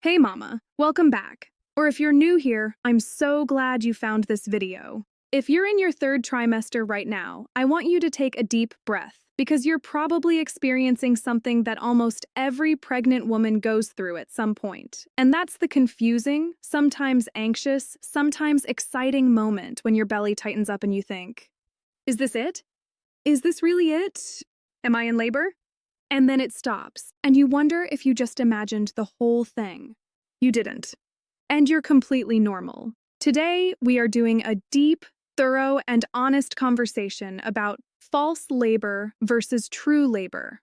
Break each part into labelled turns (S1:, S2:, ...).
S1: Hey mama, welcome back. Or if you're new here, I'm so glad you found this video. If you're in your third trimester right now, I want you to take a deep breath because you're probably experiencing something that almost every pregnant woman goes through at some point. And that's the confusing, sometimes anxious, sometimes exciting moment when your belly tightens up and you think, is this it? Is this really it? Am I in labor? And then it stops, and you wonder if you just imagined the whole thing. You didn't. And you're completely normal. Today, we are doing a deep, thorough, and honest conversation about false labor versus true labor.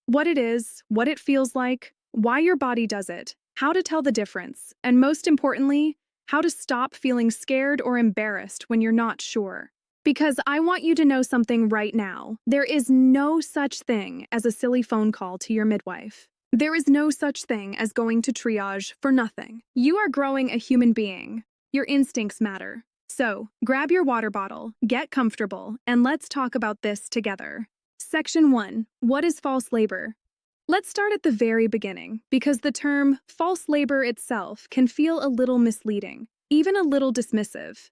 S1: What it is, what it feels like, why your body does it, how to tell the difference, and most importantly, how to stop feeling scared or embarrassed when you're not sure. Because I want you to know something right now. There is no such thing as a silly phone call to your midwife. There is no such thing as going to triage for nothing. You are growing a human being. Your instincts matter. So, grab your water bottle, get comfortable, and let's talk about this together. Section 1. What is false labor? Let's start at the very beginning, because the term false labor itself can feel a little misleading, even a little dismissive.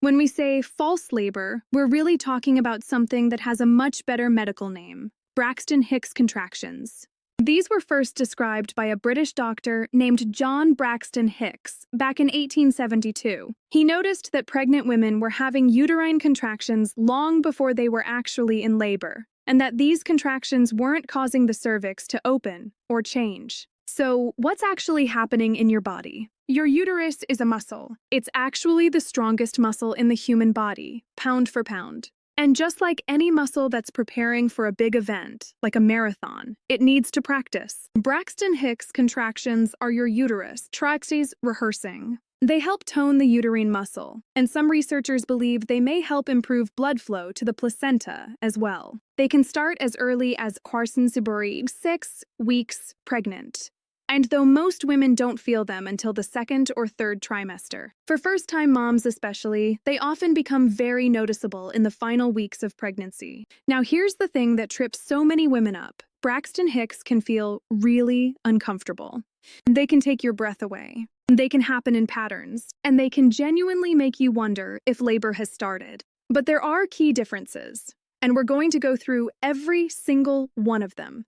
S1: When we say false labor, we're really talking about something that has a much better medical name: Braxton Hicks contractions. These were first described by a British doctor named John Braxton Hicks back in 1872. He noticed that pregnant women were having uterine contractions long before they were actually in labor, and that these contractions weren't causing the cervix to open or change. So, what's actually happening in your body? Your uterus is a muscle. It's actually the strongest muscle in the human body, pound for pound. And just like any muscle that's preparing for a big event, like a marathon, it needs to practice. Braxton Hicks contractions are your uterus traxes rehearsing. They help tone the uterine muscle, and some researchers believe they may help improve blood flow to the placenta as well. They can start as early as Quarson-Suburi, 6 weeks pregnant. And though most women don't feel them until the second or third trimester, for first-time moms especially, they often become very noticeable in the final weeks of pregnancy. Now here's the thing that trips so many women up. Braxton Hicks can feel really uncomfortable. They can take your breath away. They can happen in patterns, and they can genuinely make you wonder if labor has started. But there are key differences, and we're going to go through every single one of them.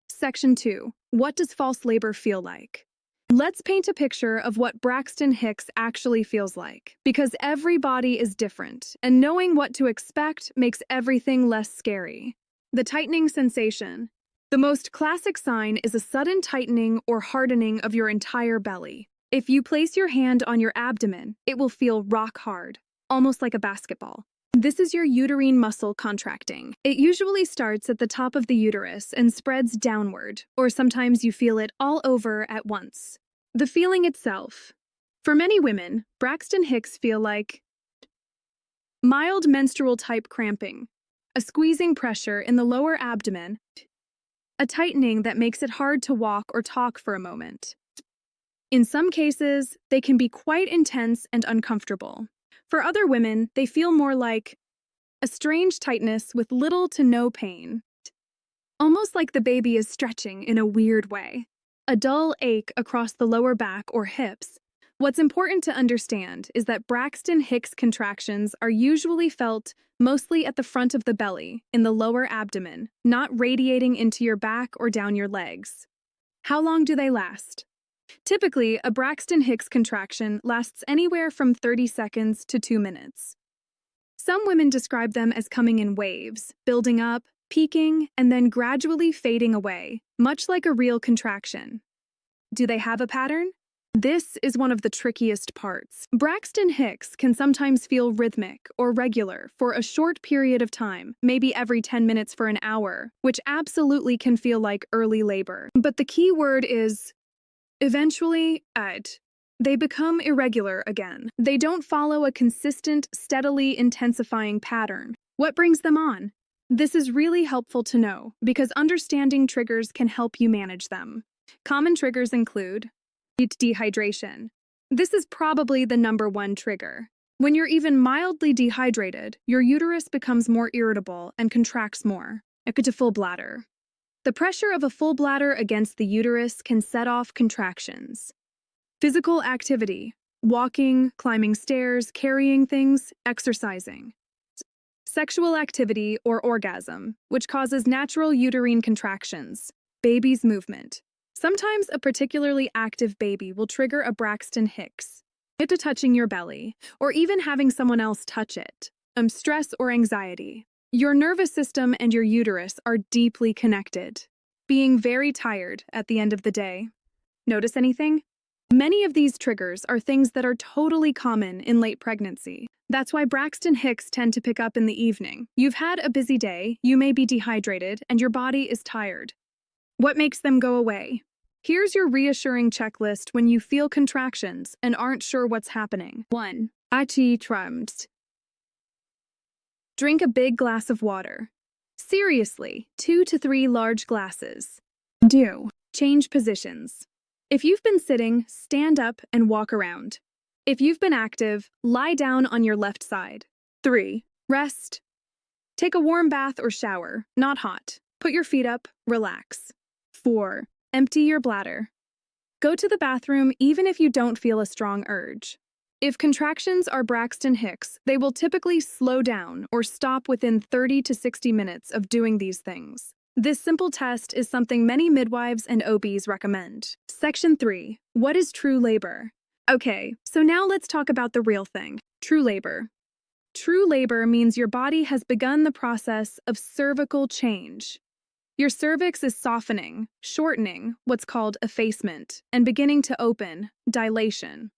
S1: Section 2. What does false labor feel like? Let's paint a picture of what Braxton Hicks actually feels like, because every body is different, and knowing what to expect makes everything less scary. The tightening sensation. The most classic sign is a sudden tightening or hardening of your entire belly. If you place your hand on your abdomen, it will feel rock hard, almost like a basketball. This is your uterine muscle contracting. It usually starts at the top of the uterus and spreads downward, or sometimes you feel it all over at once. The feeling itself. For many women, Braxton Hicks feel like mild menstrual-type cramping, a squeezing pressure in the lower abdomen, a tightening that makes it hard to walk or talk for a moment. In some cases, they can be quite intense and uncomfortable. For other women, they feel more like a strange tightness with little to no pain. Almost like the baby is stretching in a weird way. A dull ache across the lower back or hips. What's important to understand is that Braxton Hicks contractions are usually felt mostly at the front of the belly, in the lower abdomen, not radiating into your back or down your legs. How long do they last? Typically, a Braxton Hicks contraction lasts anywhere from 30 seconds to 2 minutes. Some women describe them as coming in waves, building up, peaking, and then gradually fading away, much like a real contraction. Do they have a pattern? This is one of the trickiest parts. Braxton Hicks can sometimes feel rhythmic or regular for a short period of time, maybe every 10 minutes for an hour, which absolutely can feel like early labor. But the key word is eventually, they become irregular again. They don't follow a consistent, steadily intensifying pattern. What brings them on? This is really helpful to know, because understanding triggers can help you manage them. Common triggers include dehydration. This is probably the #1 trigger. When you're even mildly dehydrated, your uterus becomes more irritable and contracts more. A full bladder. The pressure of a full bladder against the uterus can set off contractions. Physical activity: walking, climbing stairs, carrying things, exercising. Sexual activity or orgasm, which causes natural uterine contractions. Baby's movement. Sometimes a particularly active baby will trigger a Braxton Hicks. It to touching your belly, or even having someone else touch it. Stress or anxiety. Your nervous system and your uterus are deeply connected. Being very tired at the end of the day. Notice anything? Many of these triggers are things that are totally common in late pregnancy. That's why Braxton Hicks tend to pick up in the evening. You've had a busy day, you may be dehydrated, and your body is tired. What makes them go away? Here's your reassuring checklist when you feel contractions and aren't sure what's happening. 1. Trums. Drink a big glass of water. Seriously, 2 to 3 large glasses. Do. Change positions. If you've been sitting, stand up and walk around. If you've been active, lie down on your left side. 3. Rest. Take a warm bath or shower, not hot. Put your feet up, relax. 4. Empty your bladder. Go to the bathroom even if you don't feel a strong urge. If contractions are Braxton Hicks, they will typically slow down or stop within 30 to 60 minutes of doing these things. This simple test is something many midwives and OBs recommend. Section 3. What is true labor? Okay, so now let's talk about the real thing. True labor. True labor means your body has begun the process of cervical change. Your cervix is softening, shortening, what's called effacement, and beginning to open, dilation.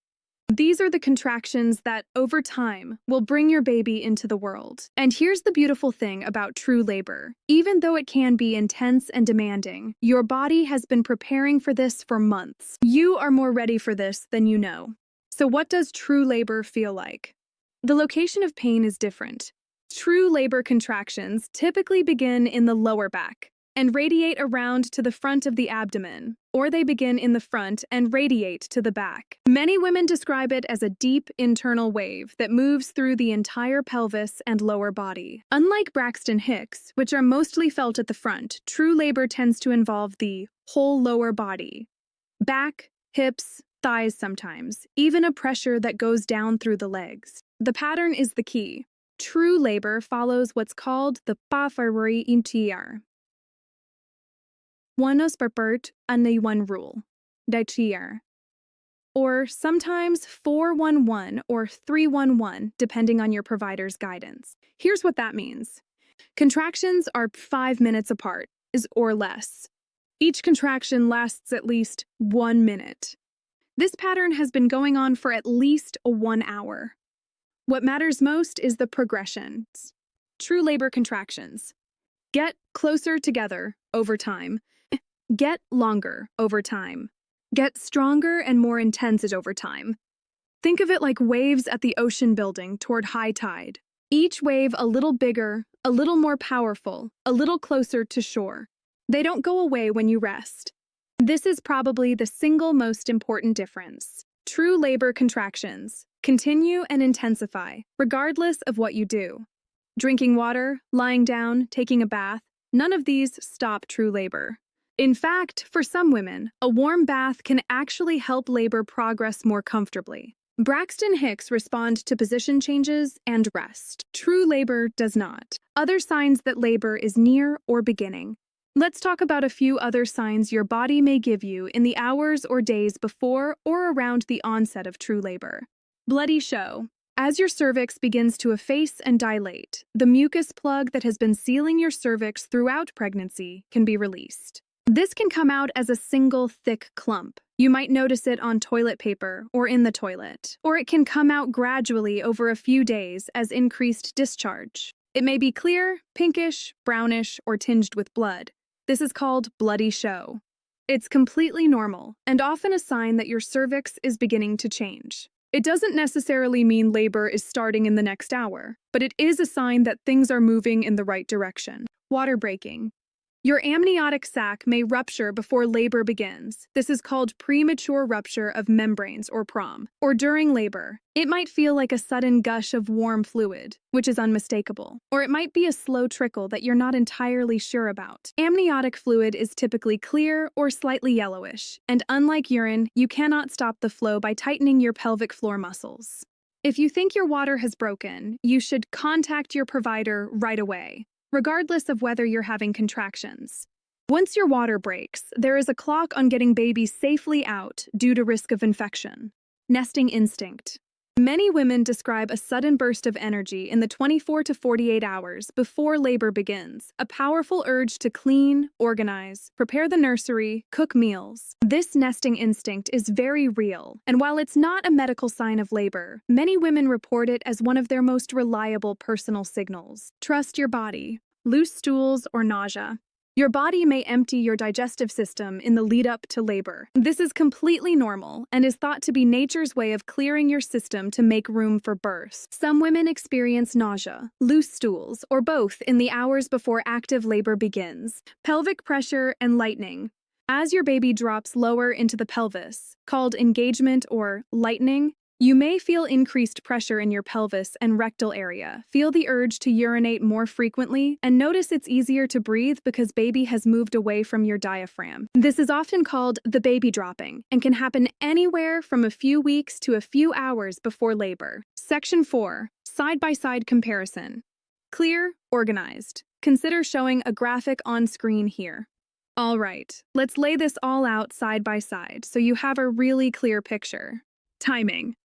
S1: These are the contractions that, over time, will bring your baby into the world. And here's the beautiful thing about true labor. Even though it can be intense and demanding, your body has been preparing for this for months. You are more ready for this than you know. So what does true labor feel like? The location of pain is different. True labor contractions typically begin in the lower back and radiate around to the front of the abdomen, or they begin in the front and radiate to the back. Many women describe it as a deep internal wave that moves through the entire pelvis and lower body. Unlike Braxton Hicks, which are mostly felt at the front, true labor tends to involve the whole lower body. Back, hips, thighs sometimes, even a pressure that goes down through the legs. The pattern is the key. True labor follows what's called the pafari intiar. Wanos perpert one rule, dichiar, or sometimes 411 or 311, depending on your provider's guidance. Here's what that means. Contractions are 5 minutes apart, or less. Each contraction lasts at least 1 minute. This pattern has been going on for at least 1 hour. What matters most is the progressions. True labor contractions. Get closer together over time. Get longer over time. Get stronger and more intense over time. Think of it like waves at the ocean building toward high tide. Each wave a little bigger, a little more powerful, a little closer to shore. They don't go away when you rest. This is probably the single most important difference. True labor contractions continue and intensify, regardless of what you do. Drinking water, lying down, taking a bath, none of these stop true labor. In fact, for some women, a warm bath can actually help labor progress more comfortably. Braxton Hicks respond to position changes and rest. True labor does not. Other signs that labor is near or beginning. Let's talk about a few other signs your body may give you in the hours or days before or around the onset of true labor. Bloody show. As your cervix begins to efface and dilate, the mucus plug that has been sealing your cervix throughout pregnancy can be released. This can come out as a single thick clump. You might notice it on toilet paper or in the toilet, or it can come out gradually over a few days as increased discharge. It may be clear, pinkish, brownish, or tinged with blood. This is called bloody show. It's completely normal and often a sign that your cervix is beginning to change. It doesn't necessarily mean labor is starting in the next hour, but it is a sign that things are moving in the right direction. Water breaking. Your amniotic sac may rupture before labor begins. This is called premature rupture of membranes or PROM. Or during labor, it might feel like a sudden gush of warm fluid, which is unmistakable. Or it might be a slow trickle that you're not entirely sure about. Amniotic fluid is typically clear or slightly yellowish, and unlike urine, you cannot stop the flow by tightening your pelvic floor muscles. If you think your water has broken, you should contact your provider right away, regardless of whether you're having contractions. Once your water breaks, there is a clock on getting babies safely out due to risk of infection. Nesting instinct. Many women describe a sudden burst of energy in the 24 to 48 hours before labor begins, a powerful urge to clean, organize, prepare the nursery, cook meals. This nesting instinct is very real, and while it's not a medical sign of labor, many women report it as one of their most reliable personal signals. Trust your body. Loose stools or nausea. Your body may empty your digestive system in the lead up to labor. This is completely normal and is thought to be nature's way of clearing your system to make room for birth. Some women experience nausea, loose stools, or both in the hours before active labor begins. Pelvic pressure and lightening. As your baby drops lower into the pelvis, called engagement or lightening, you may feel increased pressure in your pelvis and rectal area, feel the urge to urinate more frequently, and notice it's easier to breathe because baby has moved away from your diaphragm. This is often called the baby dropping and can happen anywhere from a few weeks to a few hours before labor. Section 4. Side-by-side comparison. Clear, organized. Consider showing a graphic on screen here. All right, let's lay this all out side by side so you have a really clear picture. Timing.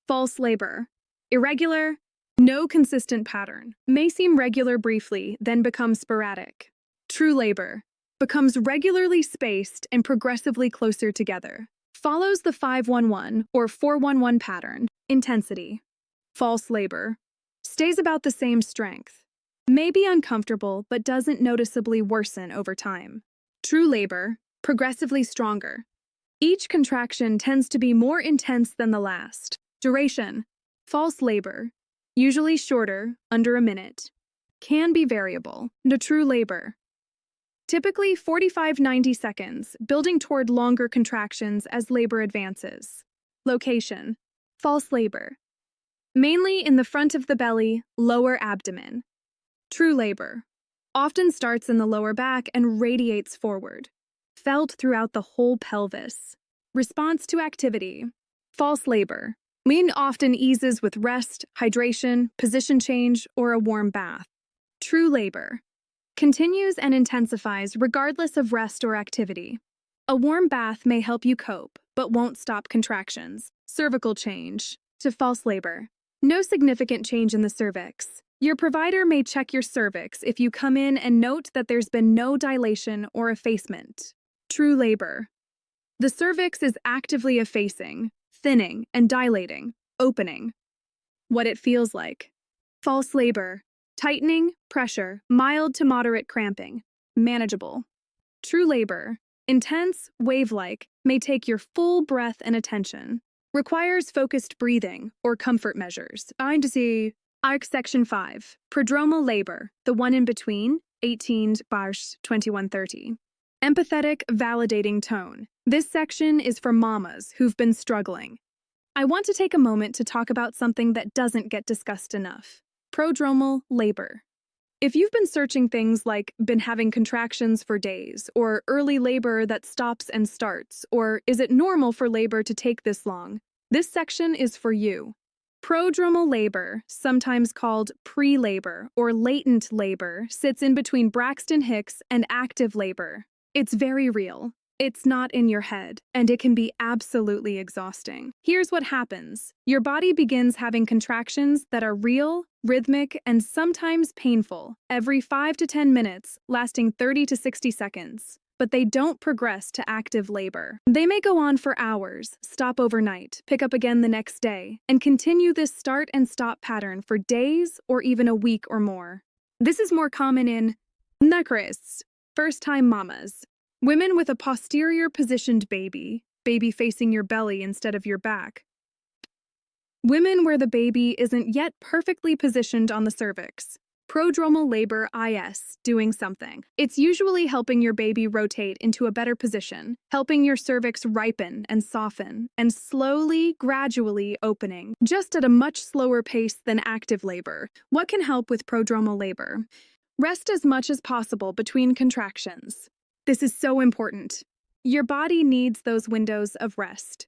S1: False labor. Irregular, no consistent pattern. May seem regular briefly, then become sporadic. True labor. Becomes regularly spaced and progressively closer together. Follows the 5-1-1 or 4-1-1 pattern. Intensity. False labor. Stays about the same strength. May be uncomfortable, but doesn't noticeably worsen over time. True labor. Progressively stronger. Each contraction tends to be more intense than the last. Duration. False labor. Usually shorter, under a minute. Can be variable. The true labor. Typically 45-90 seconds, building toward longer contractions as labor advances. Location. False labor. Mainly in the front of the belly, lower abdomen. True labor. Often starts in the lower back and radiates forward. Felt throughout the whole pelvis. Response to activity. False labor. Lean often eases with rest, hydration, position change, or a warm bath. True labor. Continues and intensifies regardless of rest or activity. A warm bath may help you cope, but won't stop contractions. Cervical change. To false labor. No significant change in the cervix. Your provider may check your cervix if you come in and note that there's been no dilation or effacement. True labor. The cervix is actively effacing, thinning and dilating, opening. What it feels like. False labor. Tightening, pressure, mild to moderate cramping. Manageable. True labor. Intense, wave-like, may take your full breath and attention. Requires focused breathing or comfort measures. Section 5. Prodromal labor, the one in between, 18-2130. Empathetic, validating tone. This section is for mamas who've been struggling. I want to take a moment to talk about something that doesn't get discussed enough. Prodromal labor. If you've been searching things like been having contractions for days, or early labor that stops and starts, or is it normal for labor to take this long, this section is for you. Prodromal labor, sometimes called pre-labor or latent labor, sits in between Braxton Hicks and active labor. It's very real. It's not in your head, and it can be absolutely exhausting. Here's what happens. Your body begins having contractions that are real, rhythmic, and sometimes painful, every 5 to 10 minutes, lasting 30 to 60 seconds. But they don't progress to active labor. They may go on for hours, stop overnight, pick up again the next day, and continue this start and stop pattern for days or even a week or more. This is more common in nurses, first-time mamas, women with a posterior positioned baby facing your belly instead of your back, women where the baby isn't yet perfectly positioned on the cervix, Prodromal labor is doing something. It's usually helping your baby rotate into a better position, helping your cervix ripen and soften, and slowly, gradually opening, just at a much slower pace than active labor. What can help with prodromal labor? Rest as much as possible between contractions. This is so important. Your body needs those windows of rest.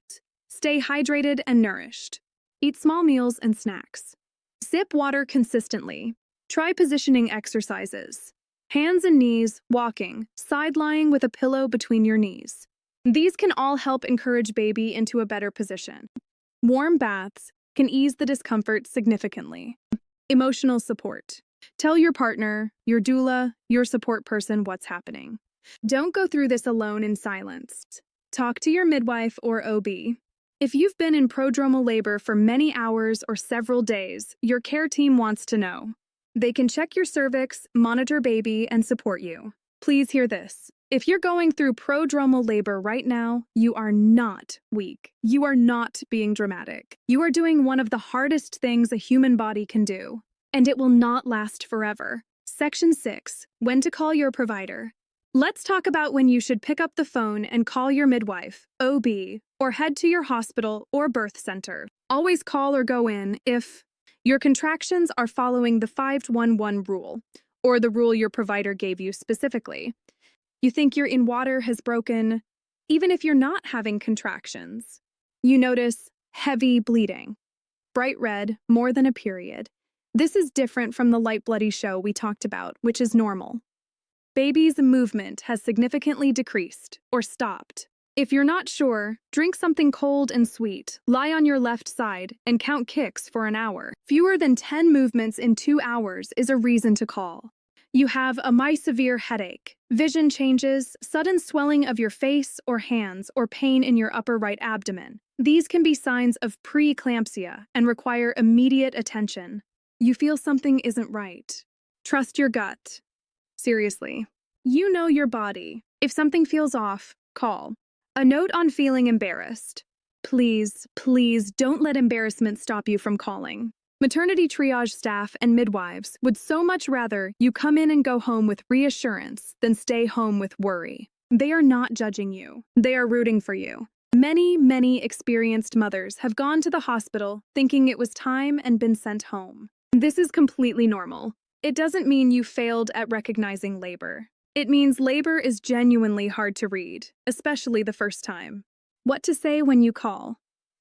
S1: Stay hydrated and nourished. Eat small meals and snacks. Sip water consistently. Try positioning exercises. Hands and knees, walking, side lying with a pillow between your knees. These can all help encourage baby into a better position. Warm baths can ease the discomfort significantly. Emotional support. Tell your partner, your doula, your support person what's happening. Don't go through this alone in silence. Talk to your midwife or OB. If you've been in prodromal labor for many hours or several days, your care team wants to know. They can check your cervix, monitor baby, and support you. Please hear this. If you're going through prodromal labor right now, you are not weak. You are not being dramatic. You are doing one of the hardest things a human body can do, and it will not last forever. Section 6. When to call your provider. Let's talk about when you should pick up the phone and call your midwife, OB, or head to your hospital or birth center. Always call or go in if your contractions are following the 5-1-1 rule, or the rule your provider gave you specifically. You think your in-water has broken, even if you're not having contractions. You notice heavy bleeding, bright red, more than a period. This is different from the light bloody show we talked about, which is normal. Baby's movement has significantly decreased or stopped. If you're not sure, drink something cold and sweet, lie on your left side, and count kicks for an hour. Fewer than 10 movements in 2 hours is a reason to call. You have a severe headache, vision changes, sudden swelling of your face or hands, or pain in your upper right abdomen. These can be signs of preeclampsia and require immediate attention. You feel something isn't right. Trust your gut. Seriously. You know your body. If something feels off, call. A note on feeling embarrassed. Please, please don't let embarrassment stop you from calling. Maternity triage staff and midwives would so much rather you come in and go home with reassurance than stay home with worry. They are not judging you. They are rooting for you. Many experienced mothers have gone to the hospital thinking it was time and been sent home. This is completely normal. It doesn't mean you failed at recognizing labor. It means labor is genuinely hard to read, especially the first time. What to say when you call.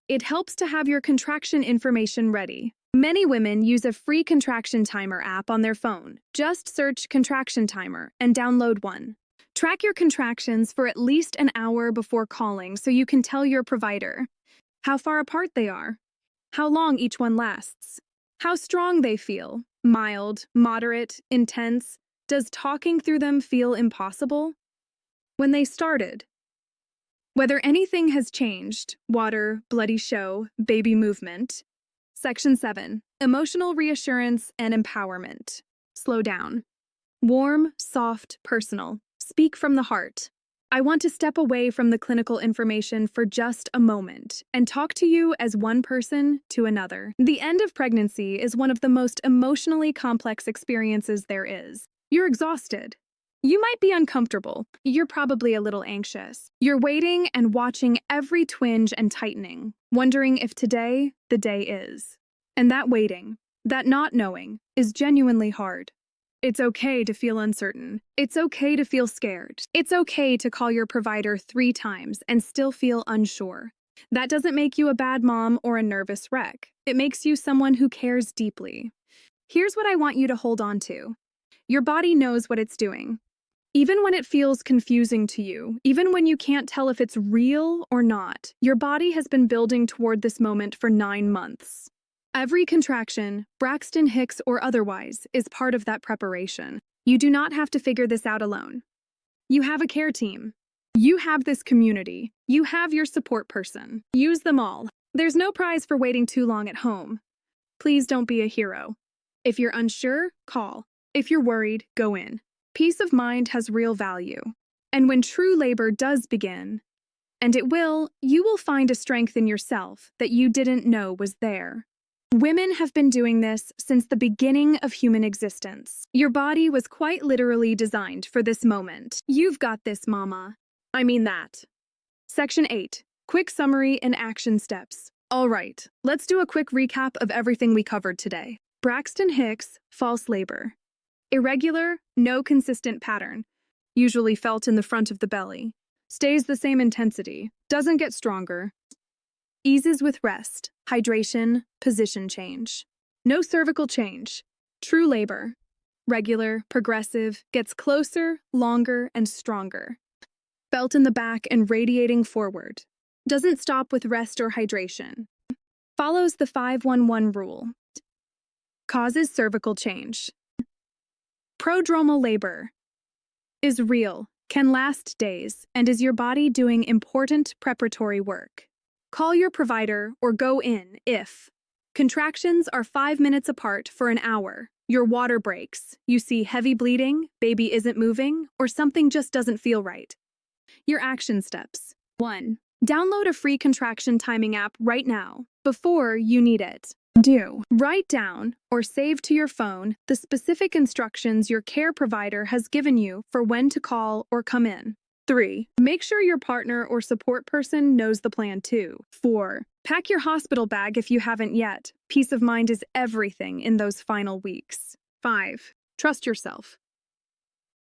S1: It helps to have your contraction information ready. Many women use a free contraction timer app on their phone. Just search contraction timer and download one. Track your contractions for at least an hour before calling so you can tell your provider how far apart they are, how long each one lasts, how strong they feel, mild, moderate, intense. Does talking through them feel impossible? When they started. Whether anything has changed, water, bloody show, baby movement. Section 7. Emotional reassurance and empowerment. Slow down. Warm, soft, personal. Speak from the heart. I want to step away from the clinical information for just a moment and talk to you as one person to another. The end of pregnancy is one of the most emotionally complex experiences there is. You're exhausted. You might be uncomfortable. You're probably a little anxious. You're waiting and watching every twinge and tightening, wondering if today the day is. And that waiting, that not knowing, is genuinely hard. It's okay to feel uncertain. It's okay to feel scared. It's okay to call your provider 3 times and still feel unsure. That doesn't make you a bad mom or a nervous wreck. It makes you someone who cares deeply. Here's what I want you to hold on to. Your body knows what it's doing. Even when it feels confusing to you, even when you can't tell if it's real or not, your body has been building toward this moment for 9 months. Every contraction, Braxton Hicks or otherwise, is part of that preparation. You do not have to figure this out alone. You have a care team. You have this community. You have your support person. Use them all. There's no prize for waiting too long at home. Please don't be a hero. If you're unsure, call. If you're worried, go in. Peace of mind has real value. And when true labor does begin, and it will, you will find a strength in yourself that you didn't know was there. Women have been doing this since the beginning of human existence. Your body was quite literally designed for this moment. You've got this, mama. I mean that. Section 8. Quick summary and action steps. All right, let's do a quick recap of everything we covered today. Braxton Hicks, false labor. Irregular, no consistent pattern, usually felt in the front of the belly. Stays the same intensity, doesn't get stronger. Eases with rest, hydration, position change. No cervical change. True labor. Regular, progressive, gets closer, longer, and stronger. Felt in the back and radiating forward. Doesn't stop with rest or hydration. Follows the 5-1-1 rule. Causes cervical change. Prodromal labor. Is real, can last days, and is your body doing important preparatory work. Call your provider or go in if contractions are 5 minutes apart for an hour, your water breaks, you see heavy bleeding, baby isn't moving, or something just doesn't feel right. Your action steps. 1. Download a free contraction timing app right now, before you need it. Do. Write down or save to your phone the specific instructions your care provider has given you for when to call or come in. 3. Make sure your partner or support person knows the plan too. 4. Pack your hospital bag if you haven't yet. Peace of mind is everything in those final weeks. 5. Trust yourself.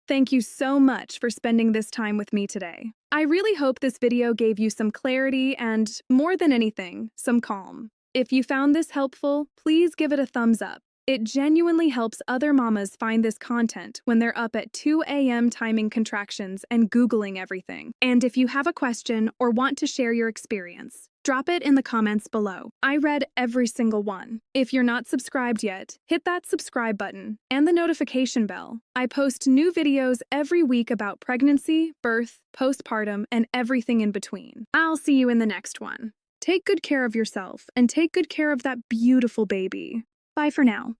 S1: Thank you so much for spending this time with me today. I really hope this video gave you some clarity and, more than anything, some calm. If you found this helpful, please give it a thumbs up. It genuinely helps other mamas find this content when they're up at 2 a.m. timing contractions and Googling everything. And if you have a question or want to share your experience, drop it in the comments below. I read every single one. If you're not subscribed yet, hit that subscribe button and the notification bell. I post new videos every week about pregnancy, birth, postpartum, and everything in between. I'll see you in the next one. Take good care of yourself and take good care of that beautiful baby. Bye for now.